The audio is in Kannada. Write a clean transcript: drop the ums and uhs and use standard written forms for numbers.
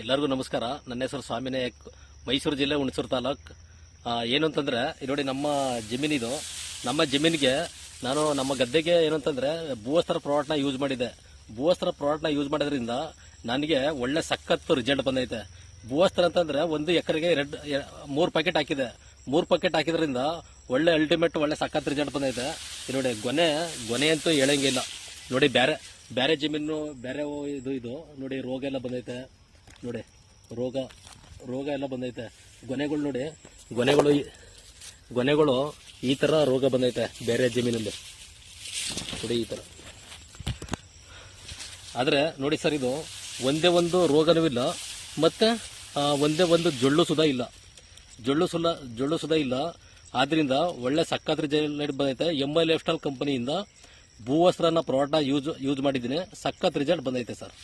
ಎಲ್ಲರಿಗೂ ನಮಸ್ಕಾರ. ನನ್ನ ಹೆಸರು ಸ್ವಾಮಿನಾಯಕ್, ಮೈಸೂರು ಜಿಲ್ಲೆ ಹುಣಸೂರು ತಾಲೂಕ್. ಏನು ಅಂತಂದ್ರೆ ನೋಡಿ, ನಮ್ಮ ಜಮೀನಿದು. ನಮ್ಮ ಜಮೀನಿಗೆ ನಾನು ನಮ್ಮ ಗದ್ದೆಗೆ ಏನು ಅಂತಂದ್ರೆ ಭೂವಸ್ತ್ರ ಪ್ರಾಡಕ್ಟ್ನ ಯೂಸ್ ಮಾಡಿದೆ. ಭೂವಸ್ತ್ರ ಪ್ರಾಡಕ್ಟ್ನ ಯೂಸ್ ಮಾಡೋದ್ರಿಂದ ನನಗೆ ಒಳ್ಳೆ ಸಖತ್ ರಿಸಲ್ಟ್ ಬಂದೈತೆ. ಭೂವಸ್ತ್ರ ಅಂತಂದ್ರೆ 1 ಎಕರೆಗೆ 3 ಪ್ಯಾಕೆಟ್ ಹಾಕಿದೆ. 3 ಪ್ಯಾಕೆಟ್ ಹಾಕಿದ್ರಿಂದ ಒಳ್ಳೆ ಅಲ್ಟಿಮೇಟ್ ಒಳ್ಳೆ ಸಖತ್ ರಿಸಲ್ಟ್ ಬಂದೈತೆ. ನೋಡಿ, ಗೊನೆ ಅಂತೂ ಹೇಳಂಗಿಲ್ಲ. ನೋಡಿ, ಬೇರೆ ಜಮೀನು ಬೇರೆ ಇದು ನೋಡಿ, ರೋಗ ಎಲ್ಲ ಬಂದೈತೆ. ನೋಡಿ, ರೋಗ ಎಲ್ಲ ಬಂದೈತೆ. ಗೊನೆಗಳು ನೋಡಿ, ಗೊನೆಗಳು ಈ ಥರ ರೋಗ ಬಂದೈತೆ ಬೇರೆ ಜಮೀನಲ್ಲಿ. ನೋಡಿ ಈ ಥರ. ಆದರೆ ನೋಡಿ ಸರ್, ಇದು ಒಂದೇ ಒಂದು ರೋಗನೂ ಇಲ್ಲ, ಮತ್ತು ಒಂದೇ ಒಂದು ಜೊಳ್ಳು ಸುಧಾ ಇಲ್ಲ. ಆದ್ರಿಂದ ಒಳ್ಳೆ ಸಖತ್ ರಿಸಲ್ಟ್ ಬಂದೈತೆ. MI ಲೈಫ್ ಸ್ಟೈಲ್ ಕಂಪನಿಯಿಂದ ಭೂವಸ್ತ್ರನ ಪ್ರಾಡಕ್ಟ್ನ ಯೂಸ್ ಮಾಡಿದ್ದೀನಿ. ಸಖತ್ ರಿಸಲ್ಟ್ ಬಂದೈತೆ ಸರ್.